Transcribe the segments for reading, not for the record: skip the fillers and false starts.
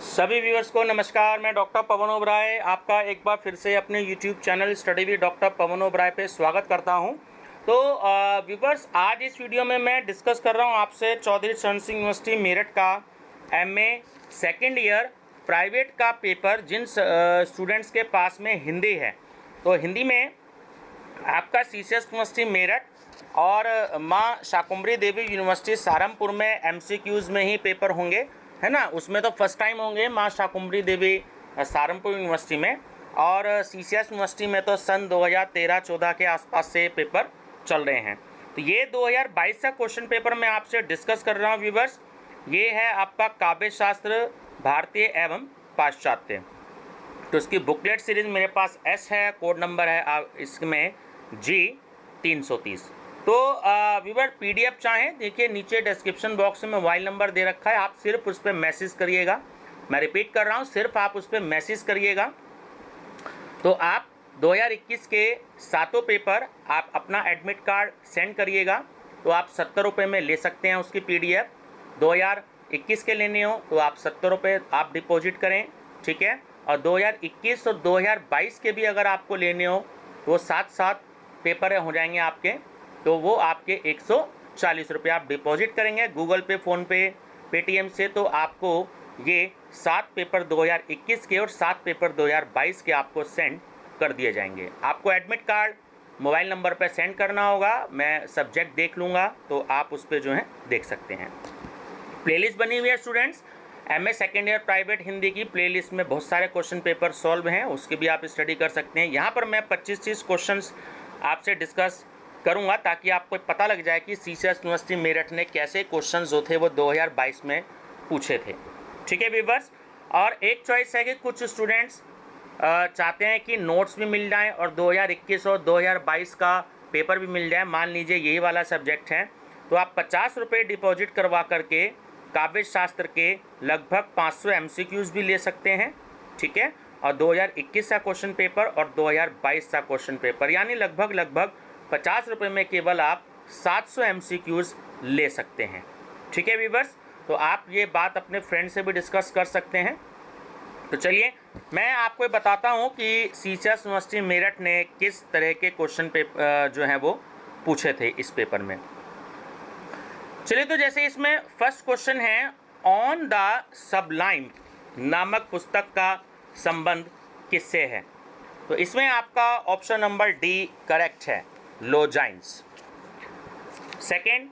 सभी व्यूअर्स को नमस्कार। मैं डॉक्टर पवन ओबराय आपका एक बार फिर से अपने YouTube channel study with doctor Pawan Oberoi पे स्वागत करता हूं। तो व्यूअर्स, आज इस वीडियो में मैं डिस्कस कर रहा हूं आपसे चौधरी चरण सिंह यूनिवर्सिटी मेरठ का एमए सेकेंड ईयर प्राइवेट का पेपर जिन स्टूडेंट्स के पास में हिंदी है। तो हिंदी में आपका सीसीएस यूनिवर्सिटी मेरठ और माँ शाकुंभरी देवी यूनिवर्सिटी सहारनपुर में एमसीक्यूज़ में ही पेपर होंगे, है ना। उसमें तो फर्स्ट टाइम होंगे माँ शाकुंभरी देवी सहारनपुर यूनिवर्सिटी में, और सीसीएस यूनिवर्सिटी में तो सन 2013-14 के आसपास से पेपर चल रहे हैं। तो ये 2022 का क्वेश्चन पेपर मैं आपसे डिस्कस कर रहा हूँ व्यूवर्स। ये है आपका काव्य शास्त्र भारतीय एवं पाश्चात्य। तो इसकी बुकलेट सीरीज मेरे पास एस है, कोड नंबर है इसमें G330। तो व्यूअर पीडीएफ चाहें, देखिए नीचे डिस्क्रिप्शन बॉक्स में मोबाइल नंबर दे रखा है, आप सिर्फ उस पर मैसेज करिएगा। मैं रिपीट कर रहा हूँ, सिर्फ आप उस पर मैसेज करिएगा। तो आप 2021 के सातों पेपर आप अपना एडमिट कार्ड सेंड करिएगा, तो आप 70 रुपये में ले सकते हैं उसकी पीडीएफ। 2021 के लेने हो तो आप 70 रुपये आप डिपॉजिट करें, ठीक है। और 2021 और 2022 के भी अगर आपको लेने हो तो वो साथ साथ पेपर हो जाएंगे आपके, तो वो आपके 140 रुपये आप डिपॉजिट करेंगे गूगल पे, फ़ोनपे, पेटीएम से, तो आपको ये 7 पेपर 2021 के और 7 पेपर 2022 के आपको सेंड कर दिए जाएंगे। आपको एडमिट कार्ड मोबाइल नंबर पर सेंड करना होगा, मैं सब्जेक्ट देख लूँगा, तो आप उस पर जो है देख सकते हैं। प्लेलिस्ट बनी हुई है students, MA second year private Hindi की प्लेलिस्ट में बहुत सारे क्वेश्चन पेपर सॉल्व हैं, उसकी भी आप स्टडी कर सकते हैं। यहाँ पर मैं 25-30 क्वेश्चंस आपसे डिस्कस करूँगा ताकि आपको पता लग जाए कि सीसीएस यूनिवर्सिटी मेरठ ने कैसे क्वेश्चंस जो थे वो 2022 में पूछे थे, ठीक है व्यूअर्स। और एक चॉइस है कि कुछ स्टूडेंट्स चाहते हैं कि नोट्स भी मिल जाएँ और 2021 और 2022 का पेपर भी मिल जाए। मान लीजिए यही वाला सब्जेक्ट है, तो आप 50 रुपये डिपॉजिट करवा करके काव्य शास्त्र के लगभग 500 एमसीक्यूज़ भी ले सकते हैं, ठीक है। और 2021 का क्वेश्चन पेपर और 2022 का क्वेश्चन पेपर, यानी लगभग 50 रुपये में केवल आप 700 एमसीक्यूज़ ले सकते हैं, ठीक है व्यूअर्स। तो आप ये बात अपने फ्रेंड से भी डिस्कस कर सकते हैं। तो चलिए मैं आपको बताता हूँ कि सीसीएस यूनिवर्सिटी मेरठ ने किस तरह के क्वेश्चन पेपर जो हैं वो पूछे थे इस पेपर में। चलिए, तो जैसे इसमें फर्स्ट क्वेश्चन है, ऑन द सबलाइम नामक पुस्तक का संबंध किससे है। तो इसमें आपका ऑप्शन नंबर डी करेक्ट है, लोजाइन्स। सेकंड,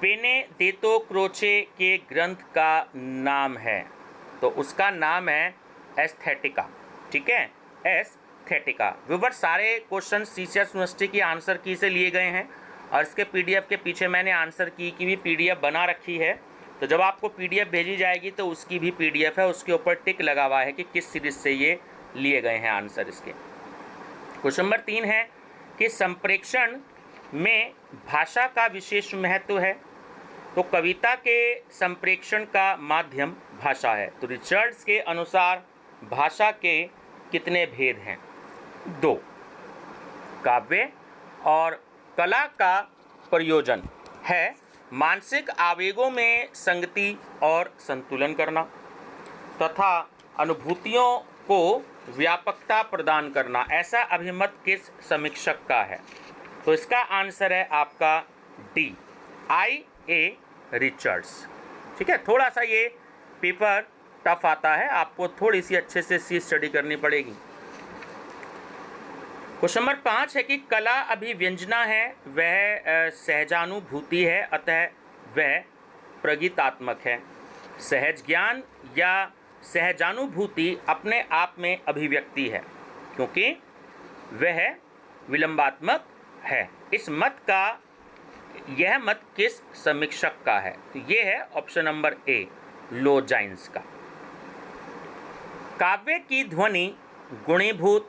बेनेदेतो क्रोचे के ग्रंथ का नाम है, तो उसका नाम है एस्थेटिका, ठीक है, एस्थेटिका। व्यूअर, सारे क्वेश्चन सीसीएस यूनिवर्सिटी की आंसर की से लिए गए हैं और इसके पीडीएफ के पीछे मैंने आंसर की भी पीडीएफ बना रखी है। तो जब आपको पीडीएफ भेजी जाएगी तो उसकी भी पीडीएफ है, उसके ऊपर टिक लगा हुआ है कि किस सीरीज से ये लिए गए हैं आंसर इसके। क्वेश्चन नंबर 3 है कि संप्रेषण में भाषा का विशेष महत्व है। तो कविता के संप्रेषण का माध्यम भाषा है। तो रिचर्ड्स के अनुसार भाषा के कितने भेद हैं? 2। काव्य और कला का प्रयोजन है मानसिक आवेगों में संगति और संतुलन करना तथा अनुभूतियों को व्यापकता प्रदान करना। ऐसा अभिमत किस समीक्षक का है? तो इसका आंसर है आपका डी, I.A. रिचर्ड्स, ठीक है। थोड़ा सा ये पेपर टफ आता है, आपको थोड़ी सी अच्छे से इसकी स्टडी करनी पड़ेगी। क्वेश्चन नंबर 5 है कि कला अभिव्यंजना है, वह सहजानुभूति है, अतः वह प्रगीतात्मक है। सहज ज्ञान या सहजानुभूति अपने आप में अभिव्यक्ति है क्योंकि वह विलंबात्मक है। इस मत का यह मत किस समीक्षक का है? तो ये है ऑप्शन नंबर ए, लोजाइन्स का। काव्य की ध्वनि गुणीभूत,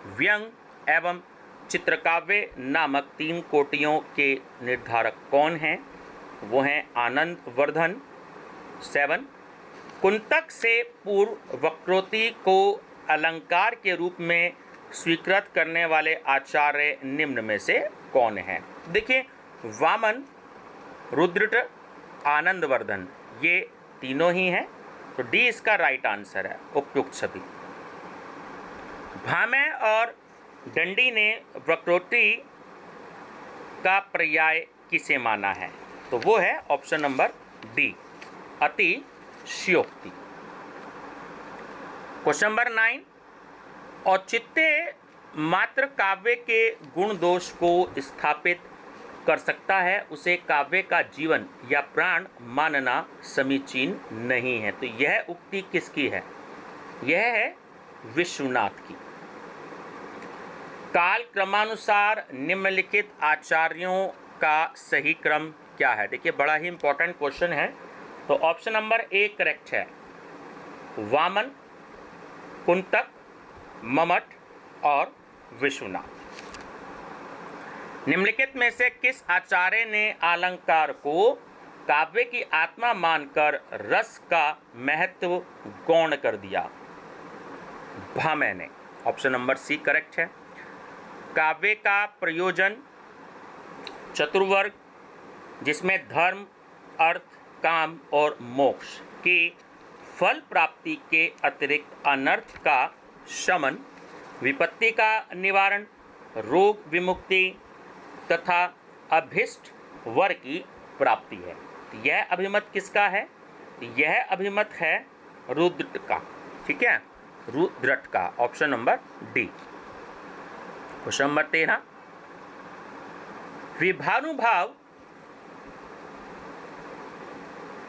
व्यंग एवं चित्रकाव्य नामक 3 कोटियों के निर्धारक कौन हैं? वो हैं आनंद वर्धन। 7, कुंतक से पूर्व वक्रोक्ति को अलंकार के रूप में स्वीकृत करने वाले आचार्य निम्न में से कौन है? देखिए, वामन, रुद्र, आनंदवर्धन, ये तीनों ही हैं। तो डी इसका राइट आंसर है, उपयुक्त सभी। भामह और दंडी ने वक्रोक्ति का पर्याय किसे माना है? तो वो है ऑप्शन नंबर डी, अतिशयोक्ति। क्वेश्चन नंबर 9, औचित्य मात्र काव्य के गुण दोष को स्थापित कर सकता है, उसे काव्य का जीवन या प्राण मानना समीचीन नहीं है। तो यह उक्ति किसकी है? यह है विश्वनाथ की। काल क्रमानुसार निम्नलिखित आचार्यों का सही क्रम क्या है? देखिए बड़ा ही इंपॉर्टेंट क्वेश्चन है। तो ऑप्शन नंबर ए करेक्ट है, वामन, कुंतक, मम्मट और विश्वनाथ। निम्नलिखित में से किस आचार्य ने अलंकार को काव्य की आत्मा मानकर रस का महत्व गौण कर दिया? भामह ने। ऑप्शन नंबर सी करेक्ट है। काव्य का प्रयोजन चतुर्वर्ग, जिसमें धर्म, अर्थ, काम और मोक्ष के फल प्राप्ति के अतिरिक्त अनर्थ का शमन, विपत्ति का निवारण, रोग विमुक्ति तथा अभिष्ट वर की प्राप्ति है। तो यह अभिमत किसका है? यह अभिमत है रुद्र का। ठीक है, रुद्रट का। Option number D. Question number 13, विभानुभाव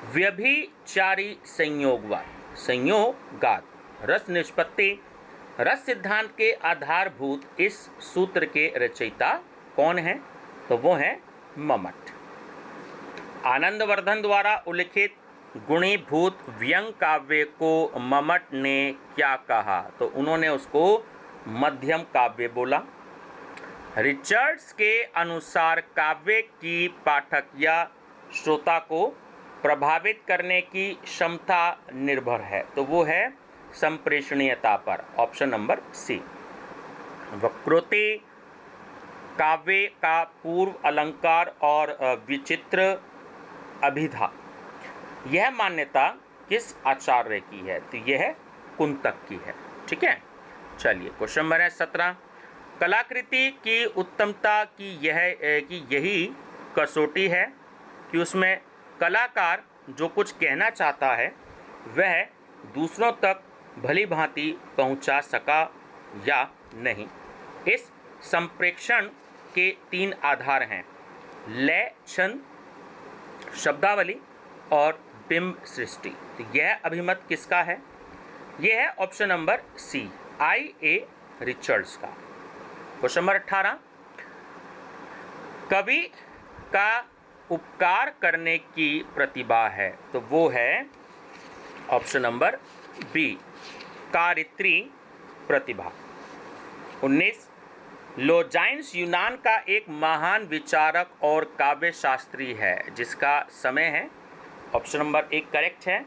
व्यभिचारी संयोगात रस निष्पत्ति रस सिद्धांत के आधारभूत इस सूत्र के रचयिता कौन है? तो वो है मम्मट। आनंदवर्धन द्वारा उल्लिखित गुणीभूत व्यंग काव्य को मम्मट ने क्या कहा? तो उन्होंने उसको मध्यम काव्य बोला। रिचर्ड्स के अनुसार काव्य की पाठक या श्रोता को प्रभावित करने की क्षमता निर्भर है, तो वो है संप्रेषणीयता पर। ऑप्शन नंबर सी। वक्रोक्ति काव्य का पूर्व अलंकार और विचित्र अभिधा, यह मान्यता किस आचार्य की है? तो यह कुंतक की है। ठीक है, चलिए क्वेश्चन नंबर है 17, कलाकृति की उत्तमता की यही कसौटी है कि उसमें कलाकार जो कुछ कहना चाहता है वह दूसरों तक भली भांति पहुंचा सका या नहीं। इस संप्रेक्षण के 3 आधार हैं, लय, छंद, शब्दावली और बिंब सृष्टि। तो यह अभिमत किसका है? यह है option number C, I.A. Richards का। क्वेश्चन नंबर 18, कवि का उपकार करने की प्रतिभा है, तो वो है ऑप्शन नंबर बी, कारित्री प्रतिभा। 19, लोजाइन्स यूनान का एक महान विचारक और काव्य शास्त्री है, जिसका समय है, ऑप्शन नंबर 1 करेक्ट है,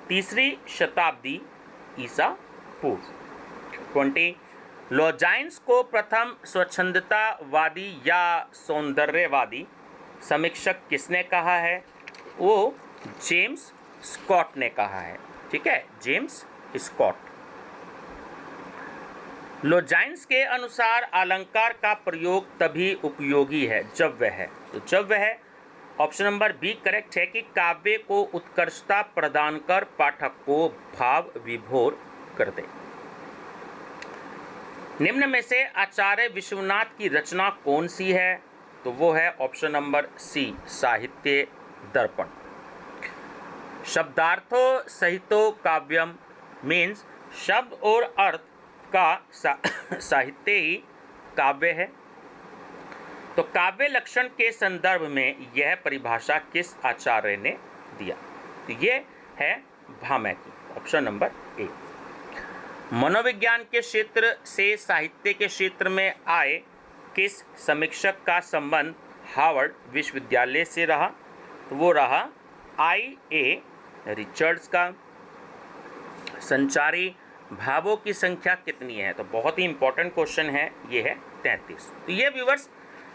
3री शताब्दी ईसा पूर्व। 20, लोजाइन्स को प्रथम स्वच्छंदतावादी या सौंदर्यवादी समीक्षक किसने कहा है? वो जेम्स स्कॉट ने कहा है। ठीक है, जेम्स स्कॉट। लोजाइन्स के अनुसार अलंकार का प्रयोग तभी उपयोगी है जब वह, तो जब वह, ऑप्शन नंबर बी करेक्ट है, कि काव्य को उत्कर्षता प्रदान कर पाठक को भाव विभोर कर दे। निम्न में से आचार्य विश्वनाथ की रचना कौन सी है? तो वो है ऑप्शन नंबर सी, साहित्य दर्पण। शब्दार्थो सहितो काव्यम मीन्स शब्द और अर्थ का साहित्य ही काव्य है। तो काव्य लक्षण के संदर्भ में यह परिभाषा किस आचार्य ने दिया? तो ये है भामह की। Option number A. मनोविज्ञान के क्षेत्र से साहित्य के क्षेत्र में आए किस समीक्षक का संबंध हार्वर्ड विश्वविद्यालय से रहा? तो वो रहा I.A. रिचर्ड्स का। संचारी भावों की संख्या कितनी है? तो बहुत ही इंपॉर्टेंट क्वेश्चन है, ये है 33। तो ये व्यूवर्स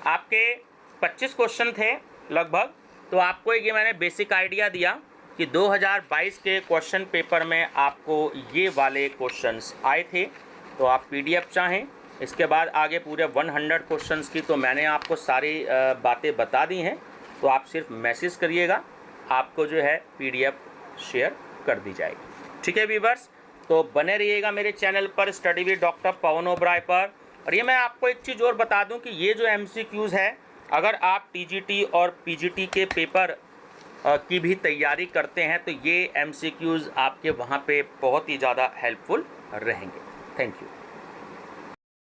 आपके 25 क्वेश्चन थे लगभग। तो आपको ये मैंने बेसिक आइडिया दिया कि 2022 के क्वेश्चन पेपर में आपको ये वाले क्वेश्चंस आए थे। तो आप पीडीएफ चाहें, इसके बाद आगे पूरे 100 क्वेश्चंस की तो मैंने आपको सारी बातें बता दी हैं। तो आप सिर्फ मैसेज करिएगा, आपको जो है पीडीएफ शेयर कर दी जाएगी। ठीक है व्यूअर्स, तो बने रहिएगा मेरे चैनल पर study with doctor Pawan Oberoi पर। और ये मैं आपको एक चीज़ और बता दूं कि ये जो एमसीक्यूज़ है, अगर आप टीजीटी और पीजीटी के पेपर की भी तैयारी करते हैं तो ये एमसीक्यूज़ आपके वहाँ पे बहुत ही ज़्यादा हेल्पफुल रहेंगे। Thank you.